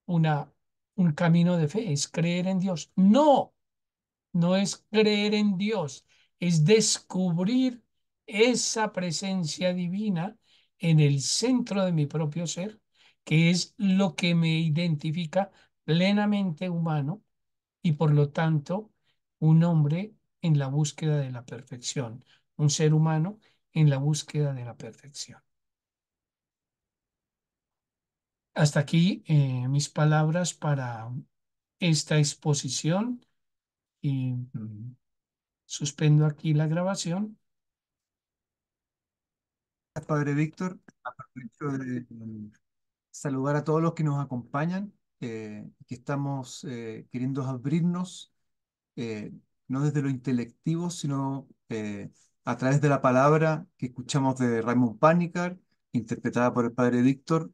una, un camino de fe, es creer en Dios. No, no es creer en Dios, es descubrir esa presencia divina en el centro de mi propio ser, que es lo que me identifica plenamente humano y por lo tanto un hombre en la búsqueda de la perfección, un ser humano en la búsqueda de la perfección. Hasta aquí mis palabras para esta exposición y suspendo aquí la grabación. Padre Víctor, aprovecho de saludar a todos los que nos acompañan, que estamos queriendo abrirnos, eh, no desde lo intelectivo, sino a través de la palabra que escuchamos de Raymond Panikkar, interpretada por el Padre Víctor,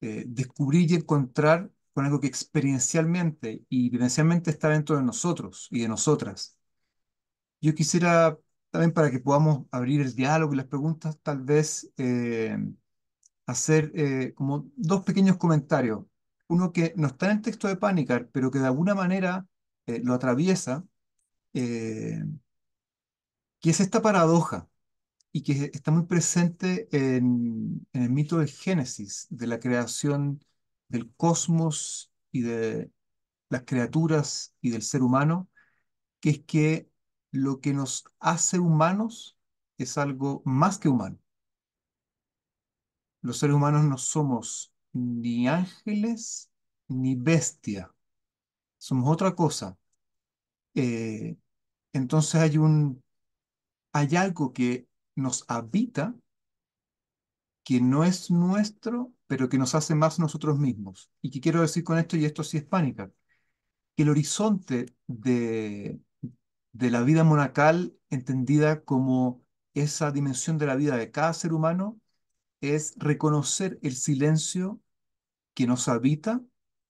descubrir y encontrar con algo que experiencialmente y vivencialmente está dentro de nosotros y de nosotras. Yo quisiera, también para que podamos abrir el diálogo y las preguntas, tal vez hacer como dos pequeños comentarios. Uno que no está en el texto de Panikkar, pero que de alguna manera lo atraviesa, eh, que es esta paradoja y que está muy presente en el mito del Génesis, de la creación del cosmos y de las criaturas y del ser humano, que es que lo que nos hace humanos es algo más que humano. Los seres humanos no somos ni ángeles ni bestia, somos otra cosa. Eh, entonces hay algo que nos habita, que no es nuestro, pero que nos hace más nosotros mismos. ¿Y qué quiero decir con esto? Y esto sí es pánica, que el horizonte de la vida monacal, entendida como esa dimensión de la vida de cada ser humano, es reconocer el silencio que nos habita,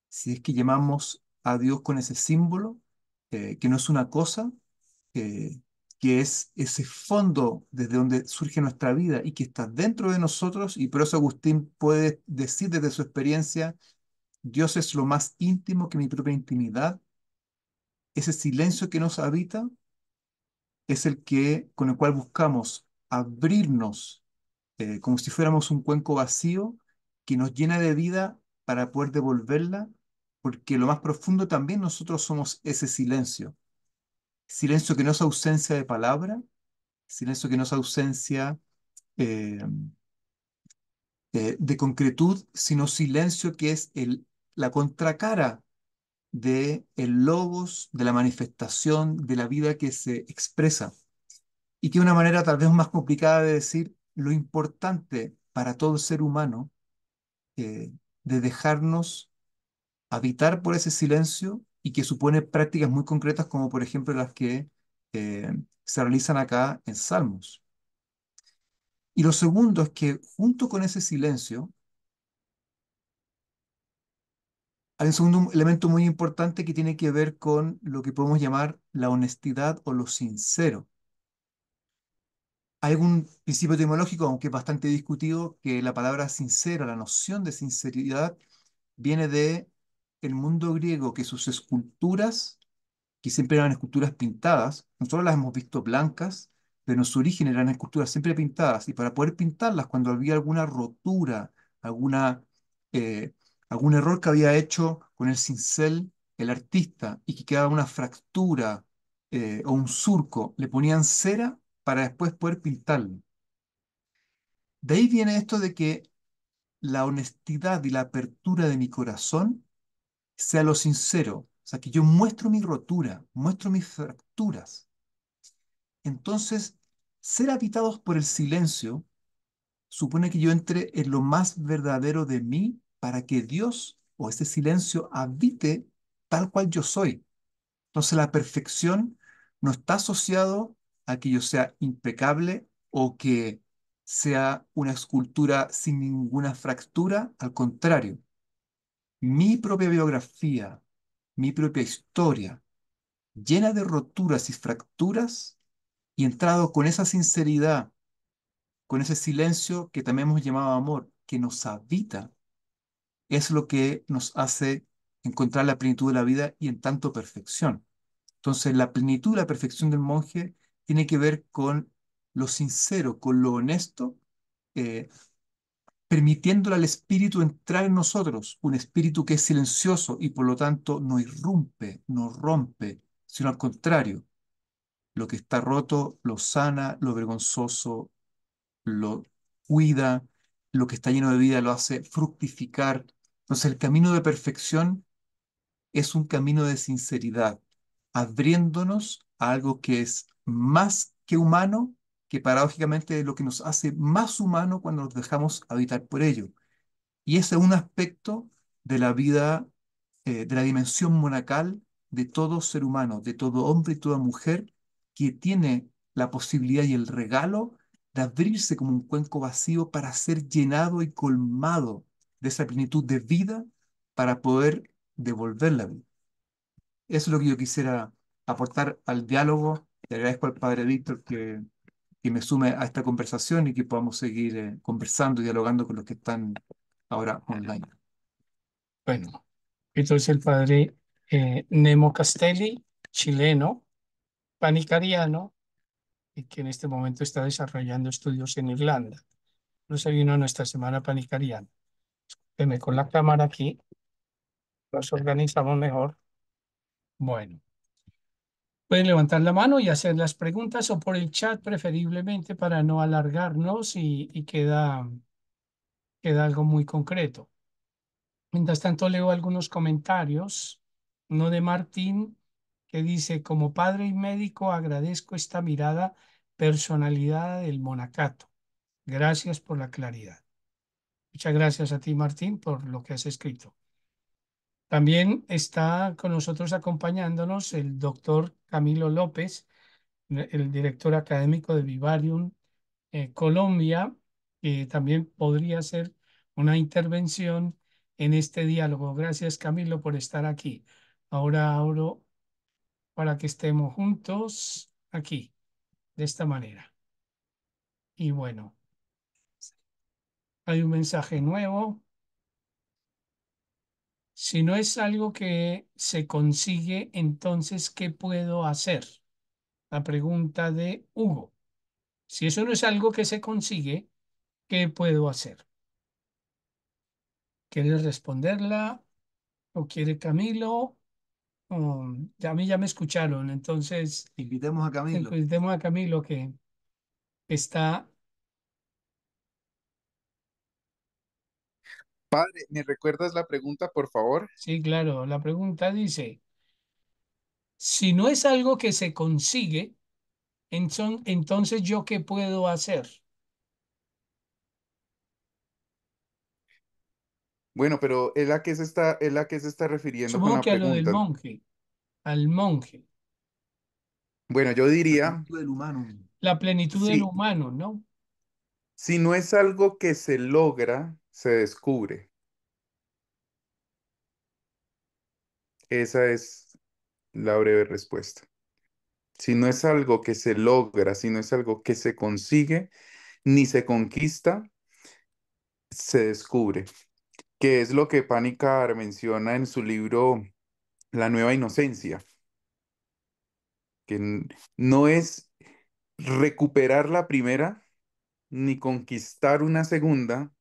si es que llamamos a Dios con ese símbolo, que no es una cosa, eh, que es ese fondo desde donde surge nuestra vida y que está dentro de nosotros, y por eso Agustín puede decir desde su experiencia, Dios es lo más íntimo que mi propia intimidad, ese silencio que nos habita es el que, con el cual buscamos abrirnos como si fuéramos un cuenco vacío que nos llena de vida para poder devolverla, porque lo más profundo también nosotros somos ese silencio. Silencio que no es ausencia de palabra, silencio que no es ausencia eh, de concretud, sino silencio que es la contracara de el logos, de la manifestación, de la vida que se expresa. Y que una manera tal vez más complicada de decir lo importante para todo ser humano, eh, de dejarnos habitar por ese silencio y que supone prácticas muy concretas como por ejemplo las que se realizan acá en Salmos. Y lo segundo es que junto con ese silencio hay un segundo elemento muy importante que tiene que ver con lo que podemos llamar la honestidad o lo sincero. Hay un principio etimológico, aunque bastante discutido, que la palabra sincera, la noción de sinceridad, viene de el mundo griego, que sus esculturas, que siempre eran esculturas pintadas, nosotros las hemos visto blancas, pero en su origen eran esculturas siempre pintadas, y para poder pintarlas, cuando había alguna rotura, alguna, eh, algún error que había hecho con el cincel el artista y que quedaba una fractura o un surco, le ponían cera para después poder pintarlo. De ahí viene esto de que la honestidad y la apertura de mi corazón sea lo sincero, o sea, que yo muestro mi rotura, muestro mis fracturas. Entonces, ser habitados por el silencio supone que yo entre en lo más verdadero de mí para que Dios o ese silencio habite tal cual yo soy. Entonces, la perfección no está asociado a que yo sea impecable o que sea una escultura sin ninguna fractura, al contrario, mi propia biografía, mi propia historia, llena de roturas y fracturas, y entrado con esa sinceridad, con ese silencio que también hemos llamado amor, que nos habita, es lo que nos hace encontrar la plenitud de la vida y en tanto perfección. Entonces, la plenitud y la perfección del monje tiene que ver con lo sincero, con lo honesto, eh, permitiéndole al espíritu entrar en nosotros, un espíritu que es silencioso y por lo tanto no irrumpe, no rompe, sino al contrario, lo que está roto lo sana, lo vergonzoso lo cuida, lo que está lleno de vida lo hace fructificar. Entonces el camino de perfección es un camino de sinceridad, abriéndonos a algo que es más que humano, que paradójicamente es lo que nos hace más humano cuando nos dejamos habitar por ello. Y ese es un aspecto de la vida, de la dimensión monacal de todo ser humano, de todo hombre y toda mujer que tiene la posibilidad y el regalo de abrirse como un cuenco vacío para ser llenado y colmado de esa plenitud de vida para poder devolver la vida. Eso es lo que yo quisiera aportar al diálogo. Le agradezco al padre Víctor que me sume a esta conversación y que podamos seguir conversando y dialogando con los que están ahora online. Bueno, entonces el padre Nemo Castelli, chileno, panicariano, y que en este momento está desarrollando estudios en Irlanda. No se vino a nuestra semana panicariana. Veme con la cámara aquí, nos organizamos mejor. Bueno, pueden levantar la mano y hacer las preguntas o por el chat preferiblemente para no alargarnos y queda algo muy concreto. Mientras tanto, leo algunos comentarios. Uno de Martín que dice, como padre y médico, agradezco esta mirada personalidad del monacato. Gracias por la claridad. Muchas gracias a ti, Martín, por lo que has escrito. También está con nosotros acompañándonos el doctor Camilo López, el director académico de Vivarium Colombia, que también podría ser una intervención en este diálogo. Gracias, Camilo, por estar aquí. Ahora abro para que estemos juntos aquí, de esta manera. Y bueno, hay un mensaje nuevo. Si no es algo que se consigue, entonces, ¿qué puedo hacer? La pregunta de Hugo. Si eso no es algo que se consigue, ¿qué puedo hacer? ¿Quieres responderla o quiere Camilo? Ya a mí ya me escucharon, entonces Invitemos a Camilo. invitemos a Camilo que está, Padre, ¿me recuerdas la pregunta, por favor? sí, claro, la pregunta dice, si no es algo que se consigue, entonces ¿yo qué puedo hacer? Bueno, pero ¿es la que se está refiriendo con Supongo la que a lo del pregunta? monje, al monje, Bueno, yo La diría, plenitud del humano. la plenitud del si, humano, ¿no? si no es algo que se logra, se descubre. Esa es la breve respuesta. Si no es algo que se logra, si no es algo que se consigue, ni se conquista, se descubre. Que es lo que Panikkar menciona en su libro La Nueva Inocencia, que no es recuperar la primera ni conquistar una segunda,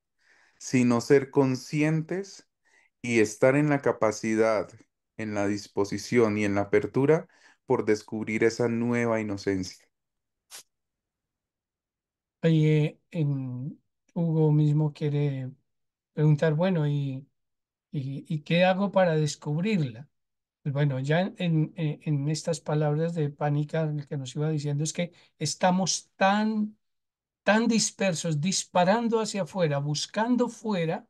sino ser conscientes y estar en la capacidad, en la disposición y en la apertura por descubrir esa nueva inocencia. Oye, Hugo mismo quiere preguntar, bueno, y qué hago para descubrirla? Pues bueno, ya en estas palabras de Pánica, lo que nos iba diciendo es que estamos tan dispersos, disparando hacia afuera, buscando fuera,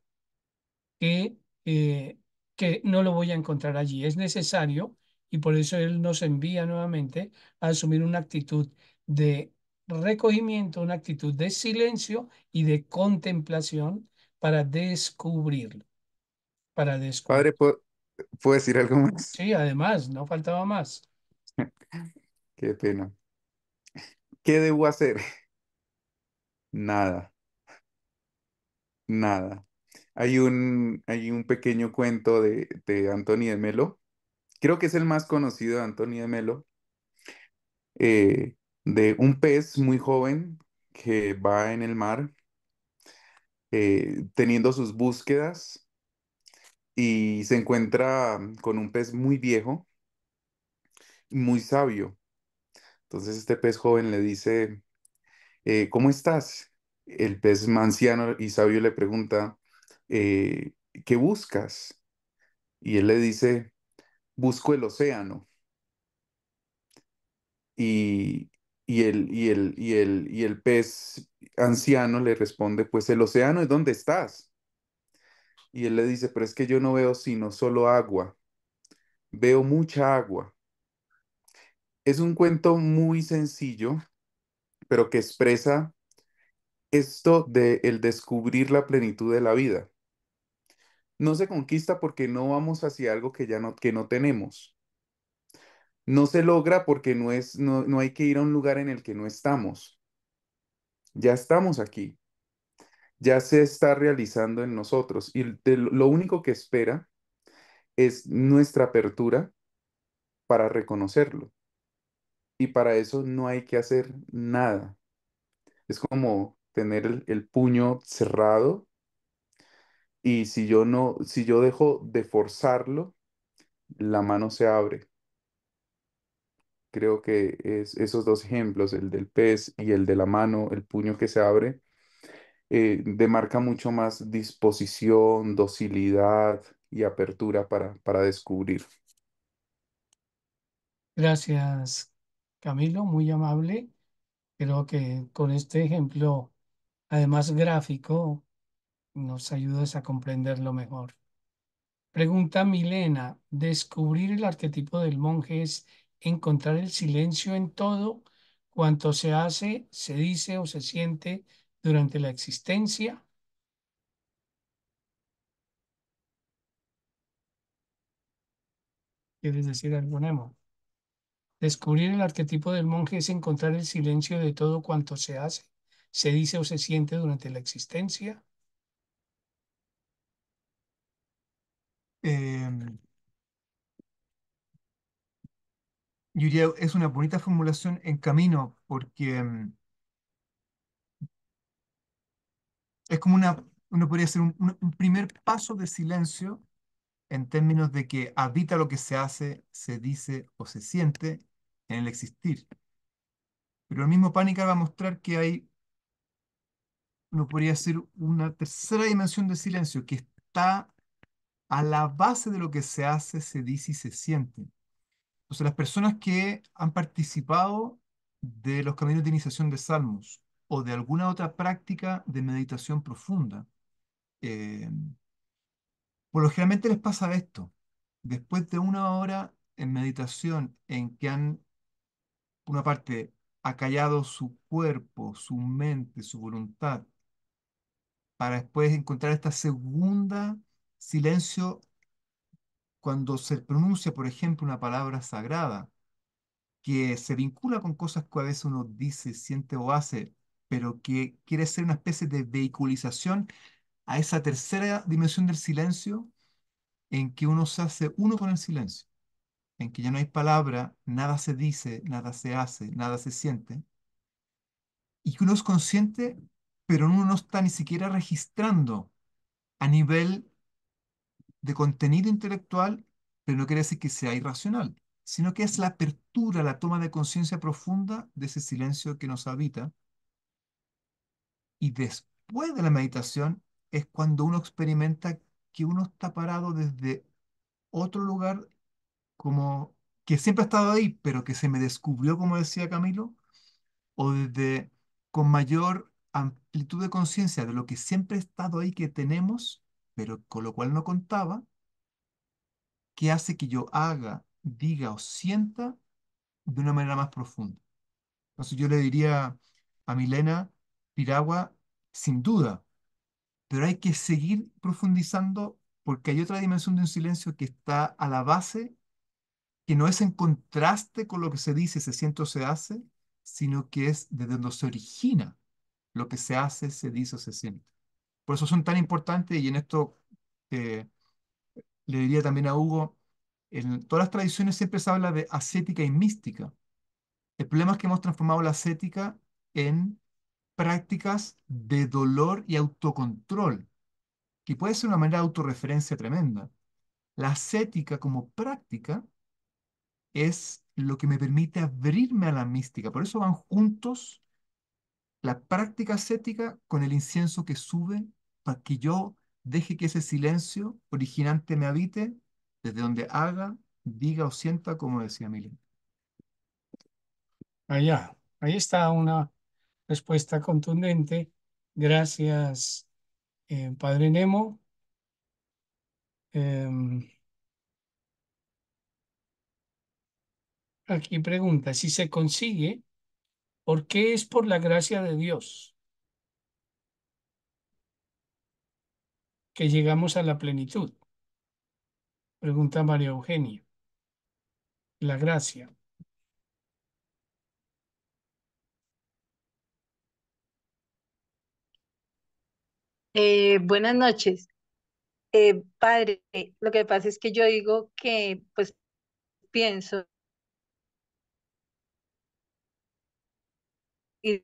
que, que no lo voy a encontrar allí. Es necesario, y por eso Él nos envía nuevamente a asumir una actitud de recogimiento, una actitud de silencio y de contemplación para descubrirlo, para descubrir. Padre, ¿puedo decir algo más? Sí, además, no faltaba más. Qué pena. ¿Qué debo hacer? Nada, nada. Hay un pequeño cuento de Anthony de Melo, creo que es el más conocido de Anthony de Melo, de un pez muy joven que va en el mar teniendo sus búsquedas y se encuentra con un pez muy viejo, muy sabio. Entonces este pez joven le dice, ¿cómo estás? El pez anciano y sabio le pregunta, ¿qué buscas? Y él le dice, busco el océano. Y, y el pez anciano le responde, pues el océano es donde estás. Y él le dice, pero es que yo no veo sino solo agua, veo mucha agua. Es un cuento muy sencillo, pero que expresa esto de el descubrir la plenitud de la vida. No se conquista porque no vamos hacia algo que no tenemos. No se logra porque no hay que ir a un lugar en el que no estamos. Ya estamos aquí. Ya se está realizando en nosotros y lo único que espera es nuestra apertura para reconocerlo. Y para eso no hay que hacer nada. Es como tener el puño cerrado y si yo no, si yo dejo de forzarlo, la mano se abre. Creo que es esos dos ejemplos, el del pez y el de la mano, el puño que se abre, demarca mucho más disposición, docilidad y apertura para descubrir. Gracias, Camilo, muy amable. Creo que con este ejemplo, además gráfico, nos ayudas a comprenderlo mejor. Pregunta Milena, ¿descubrir el arquetipo del monje es encontrar el silencio en todo cuanto se hace, se dice o se siente durante la existencia? ¿Quieres decir algo, Nemo? Descubrir el arquetipo del monje es encontrar el silencio de todo cuanto se hace, se dice o se siente durante la existencia. Yo diría, es una bonita formulación en camino porque es como uno podría hacer un primer paso de silencio en términos de que habita lo que se hace, se dice o se siente en el existir. Pero el mismo Pánica va a mostrar que hay, uno podría ser una tercera dimensión de silencio que está a la base de lo que se hace, se dice y se siente. Entonces, las personas que han participado de los caminos de iniciación de Salmos o de alguna otra práctica de meditación profunda, eh, por lo generalmente les pasa esto. Después de una hora en meditación en que han, por una parte, acallado su cuerpo, su mente, su voluntad, para después encontrar esta segunda silencio cuando se pronuncia, por ejemplo, una palabra sagrada que se vincula con cosas que a veces uno dice, siente o hace, pero que quiere ser una especie de vehiculización a esa tercera dimensión del silencio en que uno se hace uno con el silencio, en que ya no hay palabra, nada se dice, nada se hace, nada se siente, y que uno es consciente, pero uno no está ni siquiera registrando a nivel de contenido intelectual, pero no quiere decir que sea irracional, sino que es la apertura, la toma de conciencia profunda de ese silencio que nos habita. Y después de la meditación es cuando uno experimenta que uno está parado desde otro lugar, como que siempre ha estado ahí, pero que se me descubrió, como decía Camilo, o desde con mayor amplitud de conciencia de lo que siempre ha estado ahí que tenemos, pero con lo cual no contaba, que hace que yo haga, diga o sienta de una manera más profunda. Entonces yo le diría a Milena Piragua, sin duda, pero hay que seguir profundizando porque hay otra dimensión de un silencio que está a la base, que no es en contraste con lo que se dice, se siente o se hace, sino que es desde donde se origina lo que se hace, se dice o se siente. Por eso son tan importantes y en esto eh, le diría también a Hugo, en todas las tradiciones siempre se habla de ascética y mística. El problema es que hemos transformado la ascética en prácticas de dolor y autocontrol, que puede ser una manera de autorreferencia tremenda. La ascética como práctica es lo que me permite abrirme a la mística. Por eso van juntos la práctica ascética con el incienso que sube para que yo deje que ese silencio originante me habite desde donde haga, diga o sienta, como decía Milen. Allá, ahí está una respuesta contundente. Gracias, Padre Nemo. Em, Aquí pregunta, si se consigue, ¿por qué es por la gracia de Dios que llegamos a la plenitud? Pregunta María Eugenia. La gracia. Buenas noches. Padre, lo que pasa es que yo digo que, pues pienso, y